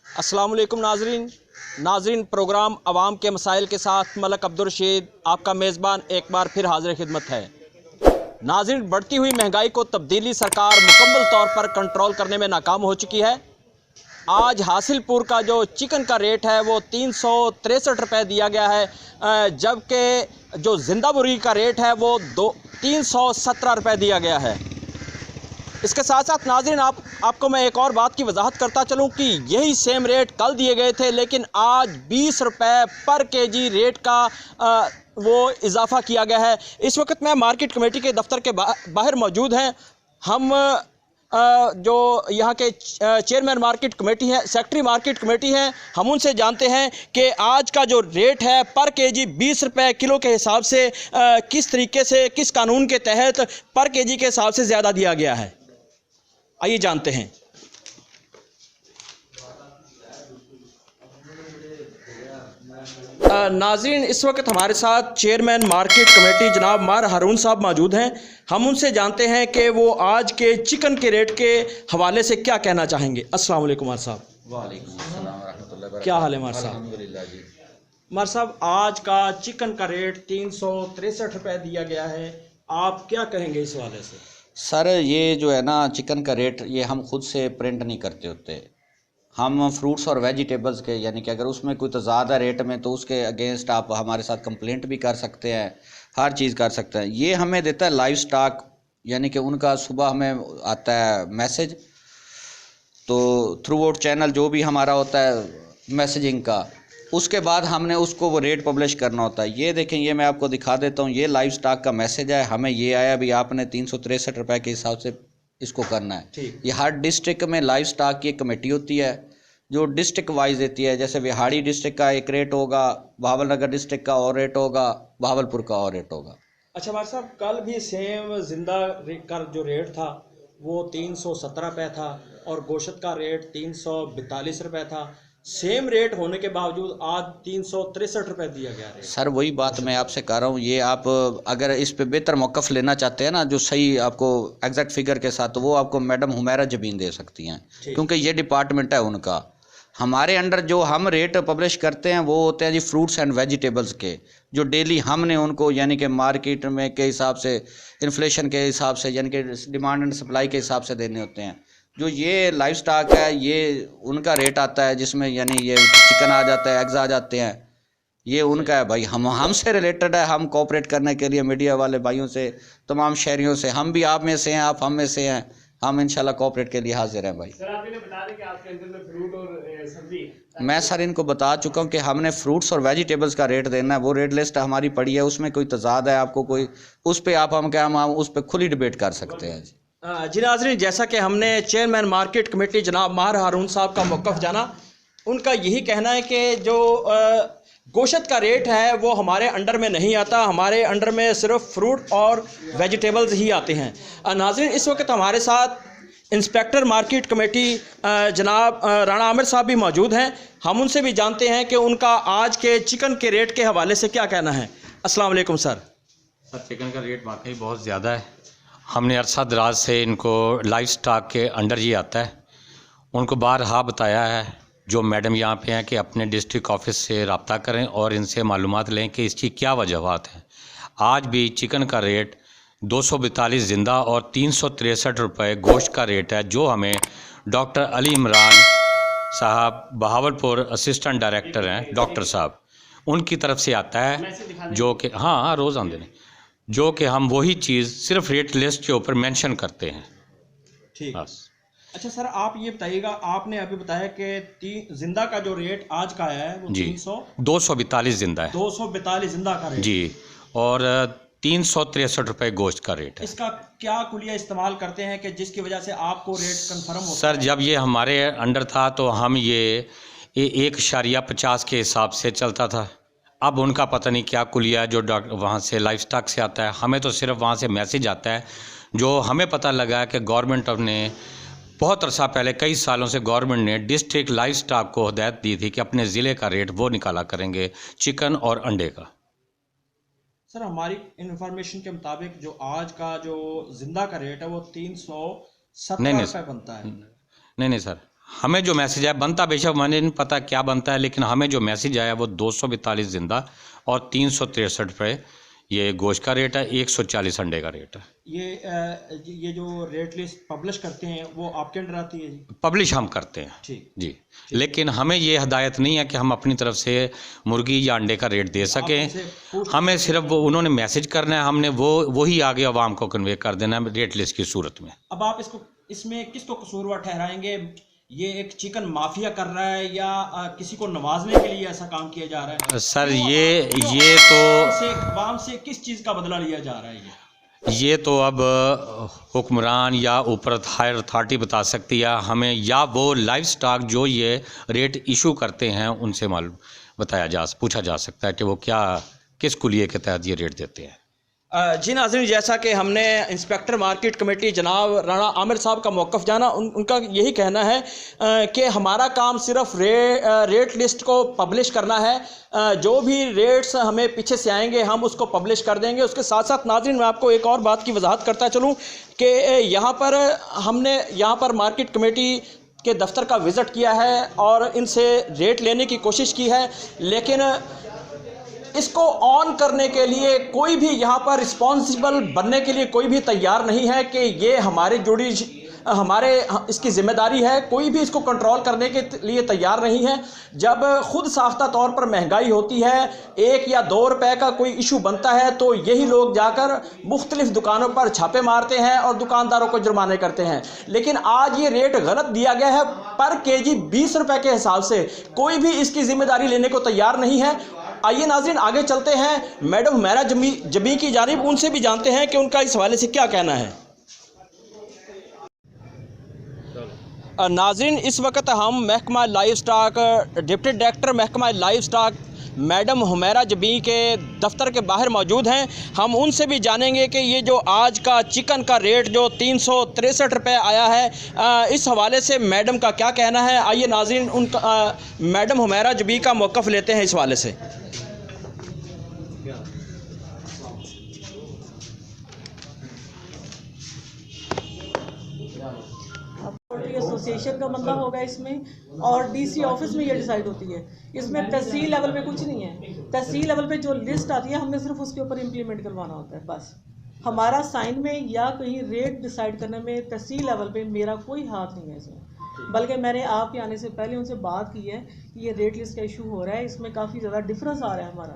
अस्सलाम वालेकुम नाजरीन प्रोग्राम अवाम के मसाइल के साथ मलक अब्दुल रशीद आपका मेज़बान एक बार फिर हाजिर खिदमत है। नाजरीन, बढ़ती हुई महंगाई को तब्दीली सरकार मुकम्मल तौर पर कंट्रोल करने में नाकाम हो चुकी है। आज हासिलपुर का जो चिकन का रेट है वो 363 रुपये दिया गया है, जबकि जो जिंदा मुर्गी का रेट है वो 317 रुपये दिया गया है। इसके साथ साथ नाज़रीन आपको मैं एक और बात की वजाहत करता चलूँ कि यही सेम रेट कल दिए गए थे, लेकिन आज 20 रुपये पर केजी रेट का वो इजाफ़ा किया गया है। इस वक्त मैं मार्केट कमेटी के दफ्तर के बाहर मौजूद हैं। हम जो यहाँ के चेयरमैन मार्केट कमेटी हैं, सेक्रेटरी मार्केट कमेटी हैं, हम उनसे जानते हैं कि आज का जो रेट है पर केजी 20 रुपये किलो के हिसाब से किस तरीके से, किस कानून के तहत पर केजी के हिसाब से ज़्यादा दिया गया है। आइए जानते हैं। नाज़रीन, इस वक्त हमारे साथ चेयरमैन मार्केट कमेटी जनाब मार हारून साहब मौजूद हैं। हम उनसे जानते हैं कि वो आज के चिकन के रेट के हवाले से क्या कहना चाहेंगे। अस्सलाम वालेकुम मार साहब। वालेकुम अस्सलाम रहमतुल्लाहि व क्या हाल है मार साहब? अल्हम्दुलिल्लाह जी। मार साहब, आज का चिकन का रेट 363 रुपये दिया गया है, आप क्या कहेंगे इस हवाले से? सर, ये जो है ना चिकन का रेट, ये हम खुद से प्रिंट नहीं करते होते। हम फ्रूट्स और वेजिटेबल्स के, यानी कि अगर उसमें कोई तज़ाद है रेट में तो उसके अगेंस्ट आप हमारे साथ कंप्लेंट भी कर सकते हैं, हर चीज़ कर सकते हैं। ये हमें देता है लाइव स्टॉक, यानी कि उनका सुबह हमें आता है मैसेज, तो थ्रू आउट चैनल जो भी हमारा होता है मैसेजिंग का, उसके बाद हमने उसको वो रेट पब्लिश करना होता है। ये देखें, ये मैं आपको दिखा देता हूँ, ये लाइव स्टॉक का मैसेज है, हमें ये आया भी आपने 363 रुपये के हिसाब से इसको करना है। ये हर डिस्ट्रिक्ट में लाइव स्टॉक की एक कमेटी होती है जो डिस्ट्रिक्ट वाइज देती है। जैसे बिहाड़ी डिस्ट्रिक्ट का एक रेट होगा, बहावलनगर डिस्ट्रिक्ट का और रेट होगा, बहावलपुर का और रेट होगा। अच्छा भाई साहब, कल भी सेम जिंदा का जो रेट था वो 317 रुपये था और गोश्त का रेट 342 रुपये था। सेम रेट होने के बावजूद आज 363 रुपये दिया गया रेट। सर, वही बात मैं आपसे कह रहा हूँ, ये आप अगर इस पे बेहतर मौक़िफ़ लेना चाहते हैं ना, जो सही आपको एग्जैक्ट फिगर के साथ, तो वो आपको मैडम हुमैरा जबीन दे सकती हैं, क्योंकि ये डिपार्टमेंट है उनका। हमारे अंडर जो हम रेट पब्लिश करते हैं वो होते हैं जी फ्रूट्स एंड वेजिटेबल्स के, जो डेली हमने उनको, यानी कि मार्केट में के हिसाब से, इन्फ्लेशन के हिसाब से, यानी कि डिमांड एंड सप्लाई के हिसाब से देने होते हैं। जो ये लाइव स्टॉक है ये उनका रेट आता है, जिसमें यानी ये चिकन आ जाता है, एग्स आ जाते हैं, ये उनका है भाई। हमसे रिलेटेड है, हम कोऑपरेट करने के लिए मीडिया वाले भाइयों से, तमाम शहरियों से, हम भी आप में से हैं, आप हम में से हैं, हम इंशाल्लाह कोऑपरेट के लिए हाजिर हैं भाई। सर, आप इन्हें बता दें कि आपके अंदर में फ्रूट और सब्जी, मैं सर इनको बता चुका हूँ कि हमने फ्रूट्स और वेजिटेबल्स का रेट देना है, वो रेट लिस्ट हमारी पड़ी है, उसमें कोई तजाद है आपको कोई, उस पर आप हम उस पर खुली डिबेट कर सकते हैं जी। जी नाज़रीन, जैसा कि हमने चेयरमैन मार्केट कमेटी जनाब मार हारून साहब का मौक़िफ़ जाना, उनका यही कहना है कि जो गोश्त का रेट है वो हमारे अंडर में नहीं आता, हमारे अंडर में सिर्फ फ्रूट और वेजिटेबल्स ही आते हैं। नाज़रीन, इस वक्त हमारे साथ इंस्पेक्टर मार्केट कमेटी जनाब राणा आमिर साहब भी मौजूद हैं। हम उनसे भी जानते हैं कि उनका आज के चिकन के रेट के हवाले से क्या कहना है। अस्सलाम वालेकुम सर। सर, चिकन का रेट वाकई बहुत ज़्यादा है। हमने अरसा दराज से इनको लाइव स्टॉक के अंडर ही आता है, उनको बारहा बताया है जो मैडम यहाँ पे हैं कि अपने डिस्ट्रिक्ट ऑफिस से रब्ता करें और इनसे मालूमात लें कि इसकी क्या वजूहात हैं। आज भी चिकन का रेट 242 ज़िंदा और 363 रुपये गोश्त का रेट है, जो हमें डॉक्टर अली इमरान साहब बहावलपुर असिस्टेंट डायरेक्टर हैं, डॉक्टर साहब, उनकी तरफ से आता है, जो कि हाँ रोज़ आते हैं, जो कि हम वही चीज़ सिर्फ रेट लिस्ट के ऊपर मेंशन करते हैं। ठीक। बस। अच्छा सर, आप ये बताइएगा, आपने अभी बताया कि जिंदा का जो रेट आज का आया है वो जी 242 जिंदा है, 242 जिंदा का रेट जी, और 363 रुपये गोश्त का रेट है। इसका क्या कुलिया इस्तेमाल करते हैं कि जिसकी वजह से आपको रेट कंफर्म होता सर, है? जब ये हमारे अंडर था तो हम ये 1.50 के हिसाब से चलता था। अब उनका पता नहीं क्या कुलिया जो वहाँ से लाइव स्टॉक से आता है, हमें तो सिर्फ वहाँ से मैसेज आता है। जो हमें पता लगा है कि गवर्नमेंट ने बहुत अरसा पहले, कई सालों से गवर्नमेंट ने डिस्ट्रिक्ट लाइव स्टॉक को हिदायत दी थी कि अपने ज़िले का रेट वो निकाला करेंगे चिकन और अंडे का। सर, हमारी इंफॉर्मेशन के मुताबिक जो आज का जो जिंदा का रेट है वो 370 नहीं रुपये बनता है। नहीं सर, हमें जो मैसेज आया बनता बेशक मैंने नहीं पता क्या बनता है, लेकिन हमें जो मैसेज आया वो 242 जिंदा और 363 रुपये ये गोश्त का रेट है, 140 अंडे का रेट है। ये जो रेट लिस्ट पब्लिश करते हैं वो आपके अंडर आती है जी? पब्लिश हम करते हैं ठीक जी, लेकिन हमें ये हदायत नहीं है कि हम अपनी तरफ से मुर्गी या अंडे का रेट दे सकें। हमें सिर्फ वो उन्होंने मैसेज करना है, हमने वही आगे आवाम को कन्वे कर देना है रेट लिस्ट की सूरत में। अब आप इसमें किसको कसूरवार ठहराएंगे? ये एक चिकन माफिया कर रहा है या किसी को नवाजने के लिए ऐसा काम किया जा रहा है? सर ये तो अवाम से किस चीज़ का बदला लिया जा रहा है? ये तो अब हुक्मरान या ऊपर हायर अथॉरिटी बता सकती है हमें, या वो लाइव स्टॉक जो ये रेट इशू करते हैं उनसे मालूम पूछा जा सकता है कि वो क्या किस कुलिये के तहत ये रेट देते हैं। जी नाज़रीन, जैसा कि हमने इंस्पेक्टर मार्केट कमेटी जनाब राना आमिर साहब का मौक़िफ़ जाना, उनका यही कहना है कि हमारा काम सिर्फ रेट लिस्ट को पब्लिश करना है। जो भी रेट्स हमें पीछे से आएंगे हम उसको पब्लिश कर देंगे। उसके साथ साथ नाज़रीन मैं आपको एक और बात की वजाहत करता चलूँ कि यहाँ पर मार्केट कमेटी के दफ्तर का विज़िट किया है और इनसे रेट लेने की कोशिश की है, लेकिन इसको ऑन करने के लिए कोई भी यहाँ पर रिस्पॉन्सिबल बनने के लिए कोई भी तैयार नहीं है कि ये हमारे इसकी ज़िम्मेदारी है। कोई भी इसको कंट्रोल करने के लिए तैयार नहीं है। जब खुद साख्ता तौर पर महंगाई होती है, 1 या 2 रुपए का कोई इशू बनता है तो यही लोग जाकर मुख्तलिफ दुकानों पर छापे मारते हैं और दुकानदारों को जुर्माने करते हैं। लेकिन आज ये रेट गलत दिया गया है, पर केजी 20 रुपए के हिसाब से कोई भी इसकी ज़िम्मेदारी लेने को तैयार नहीं है। आइए नाज़रीन आगे चलते हैं, मैडम हुमैरा जबी की जानिब, उनसे भी जानते हैं कि उनका इस हवाले से क्या कहना है। नाज़रीन, इस वक्त हम महकमा लाइव स्टॉक डिप्टी डायरेक्टर महकमा लाइव स्टॉक मैडम हुमैरा जबी के दफ्तर के बाहर मौजूद हैं। हम उनसे भी जानेंगे कि ये जो आज का चिकन का रेट जो 363 रुपये आया है, इस हवाले से मैडम का क्या कहना है। आइए नाज़रीन मैडम हुमैरा जबी का मौक़िफ़ लेते हैं इस हवाले से। एसोसिएशन का बंदा होगा इसमें, और डीसी ऑफिस में ये डिसाइड होती है। इसमें तहसील लेवल पे कुछ नहीं है। तहसील लेवल पे जो लिस्ट आती है हमने सिर्फ उसके ऊपर इम्प्लीमेंट करवाना होता है बस। हमारा साइन में या कहीं रेट डिसाइड करने में तहसील लेवल पे मेरा कोई हाथ नहीं है इसमें। बल्कि मैंने आपके आने से पहले उनसे बात की है कि ये रेट लिस्ट का इशू हो रहा है, इसमें काफ़ी ज़्यादा डिफरेंस आ रहा है हमारा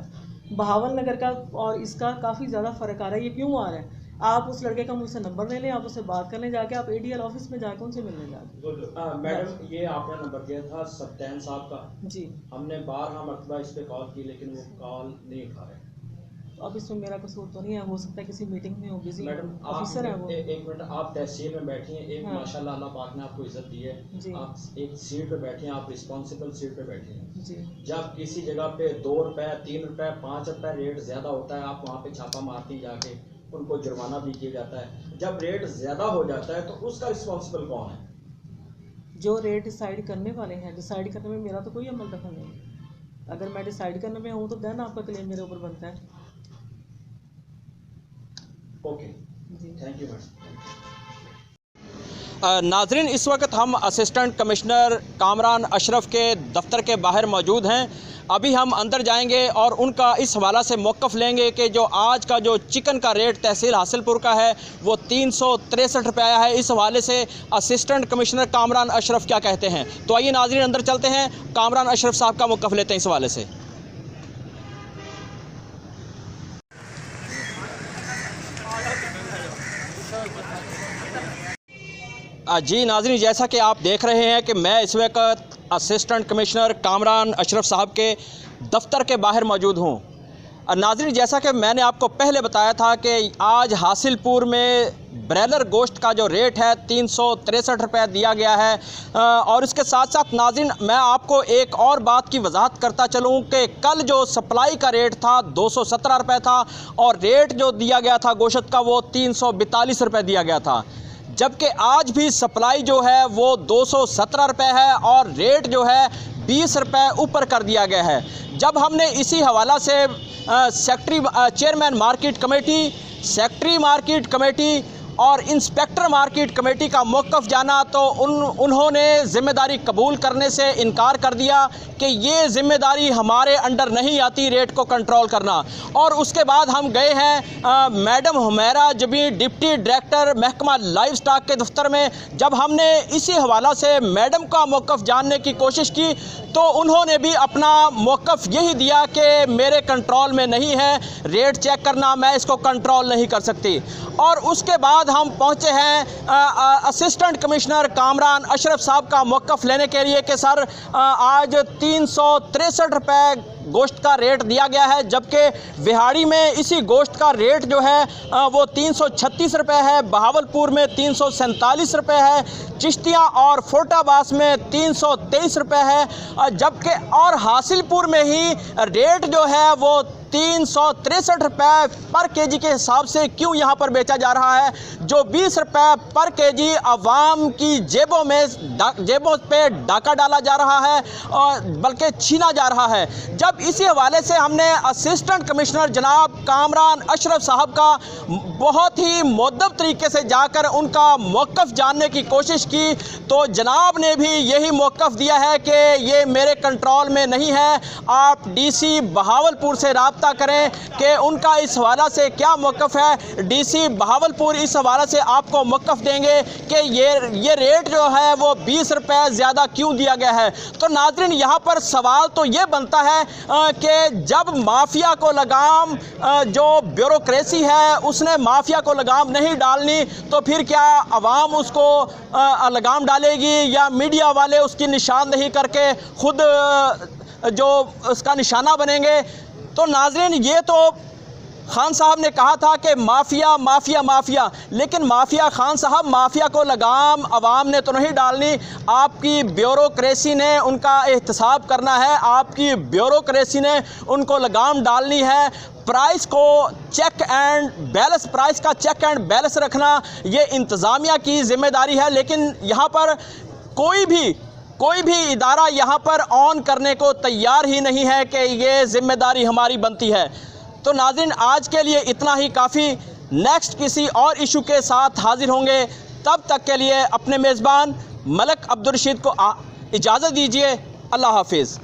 बहावल नगर का और इसका काफ़ी ज़्यादा फ़र्क आ रहा है। ये क्यों आ रहा है? आप उस लड़के का मुझसे नंबर ले लें, आप उससे बात कर लें जाके, आप एडीएल ऑफिस में जाके उनसे मिलने जाके। मैडम, ये आपने नंबर दिया था सत्यान साहब का जी, हमने 12 मरतबा इस पे कॉल की लेकिन वो कॉल नहीं उठा रहे। तो अब इसमें मेरा कसूर तो नहीं है, हो सकता है किसी मीटिंग में हो, बिजी मैडम ऑफिसर है वो। एक मिनट, आप तहसील में बैठी हैं, एक माशाल्लाह अल्लाह पाक ने आपको इज्जत दी है, आप एक सीट पे बैठे हैं, आप रिस्पॉन्सिबल सीट पे बैठे हैं जी। जब किसी जगह पे 2 रुपए 3 रुपए 5 रुपए रेट ज़्यादा होता है, आप वहाँ पे छापा मारती जाके, उनको जुर्माना भी किया जाता है। जब रेट ज़्यादा हो जाता है तो उसका रिस्पॉन्सिबल कौन है? जो रेट डिसाइड करने वाले हैं, डिसाइड करने में मेरा तो कोई अमल दखल नहीं। अगर मैं डिसाइड करने में हूँ तो देन आपका क्लेम मेरे ऊपर बनता है। ओके जी, थैंक यू मैडम। नाजरीन, इस वक्त हम असिस्टेंट कमिश्नर कामरान अशरफ के दफ्तर के बाहर मौजूद हैं। अभी हम अंदर जाएंगे और उनका इस हवाला से मौक़िफ़ लेंगे कि जो आज का जो चिकन का रेट तहसील हासिलपुर का है वो 363 रुपये आया है। इस हवाले से असिस्टेंट कमिश्नर कामरान अशरफ क्या कहते हैं। तो आइए नाज़रीन अंदर चलते हैं, कामरान अशरफ साहब का मौक़िफ़ लेते हैं इस हवाले से। जी नाज़रीन, जैसा कि आप देख रहे हैं कि मैं इस वक्त असिस्टेंट कमिश्नर कामरान अशरफ साहब के दफ्तर के बाहर मौजूद हूँ। नाज़रीन, जैसा कि मैंने आपको पहले बताया था कि आज हासिलपुर में ब्रॉयलर गोश्त का जो रेट है 363 रुपये दिया गया है। और इसके साथ साथ नाज़रीन मैं आपको एक और बात की वजाहत करता चलूँ कि कल जो सप्लाई का रेट था 217 रुपये था और रेट जो दिया गया था गोश्त का वो 342 रुपये दिया गया था, जबकि आज भी सप्लाई जो है वो 217 रुपये है और रेट जो है 20 रुपये ऊपर कर दिया गया है। जब हमने इसी हवाला से secretary chairman market committee, secretary market committee और इंस्पेक्टर मार्केट कमेटी का मौक़िफ़ जाना तो उन्होंने ज़िम्मेदारी कबूल करने से इनकार कर दिया कि ये ज़िम्मेदारी हमारे अंडर नहीं आती रेट को कंट्रोल करना। और उसके बाद हम गए हैं मैडम हुमैरा जबी डिप्टी डायरेक्टर महकमा लाइव स्टॉक के दफ्तर में। जब हमने इसी हवाला से मैडम का मौक़िफ़ जानने की कोशिश की तो उन्होंने भी अपना मौक़िफ़ यही दिया कि मेरे कंट्रोल में नहीं है रेट चेक करना, मैं इसको कंट्रोल नहीं कर सकती। और उसके बाद हम पहुंचे हैं असिस्टेंट कमिश्नर कामरान अशरफ साहब का मौक़िफ़ लेने के लिए कि सर आज 363 रुपये गोश्त का रेट दिया गया है, जबकि बिहाड़ी में इसी गोश्त का रेट जो है वो 336 रुपये है, बहावलपुर में 347 रुपये है, चिश्तियाँ और फोटाबास में 323 रुपये है, जबकि और हासिलपुर में ही रेट जो है वो 363 रुपये पर केजी के हिसाब से क्यों यहाँ पर बेचा जा रहा है, जो 20 रुपये पर केजी अवाम की जेबों पे डाका डाला जा रहा है और बल्कि छीना जा रहा है। जब इसी हवाले से हमने असिस्टेंट कमिश्नर जनाब कामरान अशरफ साहब का बहुत ही मुअद्दब तरीके से जाकर उनका मौक़िफ़ जानने की कोशिश की तो जनाब ने भी यही मौक़िफ़ दिया है कि ये मेरे कंट्रोल में नहीं है, आप डीसी बहावलपुर से रब्ता करें कि उनका इस हवाला से क्या मौक़िफ़ है। डीसी बहावलपुर इस हवाला से आपको मौक़िफ़ देंगे कि ये रेट जो है वो 20 रुपये ज़्यादा क्यों दिया गया है। तो नाज़रीन, यहाँ पर सवाल तो ये बनता है कि जब माफिया को लगाम जो ब्यूरोक्रेसी है उसने माफिया को लगाम नहीं डालनी तो फिर क्या अवाम उसको लगाम डालेगी या मीडिया वाले उसकी निशानदेही करके खुद जो उसका निशाना बनेंगे। तो नाज़रीन, ये तो खान साहब ने कहा था कि माफिया माफिया माफिया, लेकिन माफिया खान साहब माफिया को लगाम अवाम ने तो नहीं डालनी, आपकी ब्यूरोक्रेसी ने उनका एहतसाब करना है, आपकी ब्यूरोक्रेसी ने उनको लगाम डालनी है। प्राइस को चेक एंड बैलेंस, प्राइस का चेक एंड बैलेंस रखना ये इंतज़ामिया की ज़िम्मेदारी है, लेकिन यहाँ पर कोई भी इदारा यहाँ पर ऑन करने को तैयार ही नहीं है कि ये ज़िम्मेदारी हमारी बनती है। तो नाज़रीन, आज के लिए इतना ही काफ़ी। नेक्स्ट किसी और इशू के साथ हाजिर होंगे, तब तक के लिए अपने मेज़बान मलक अब्दुल रशीद को इजाज़त दीजिए। अल्लाह हाफिज़।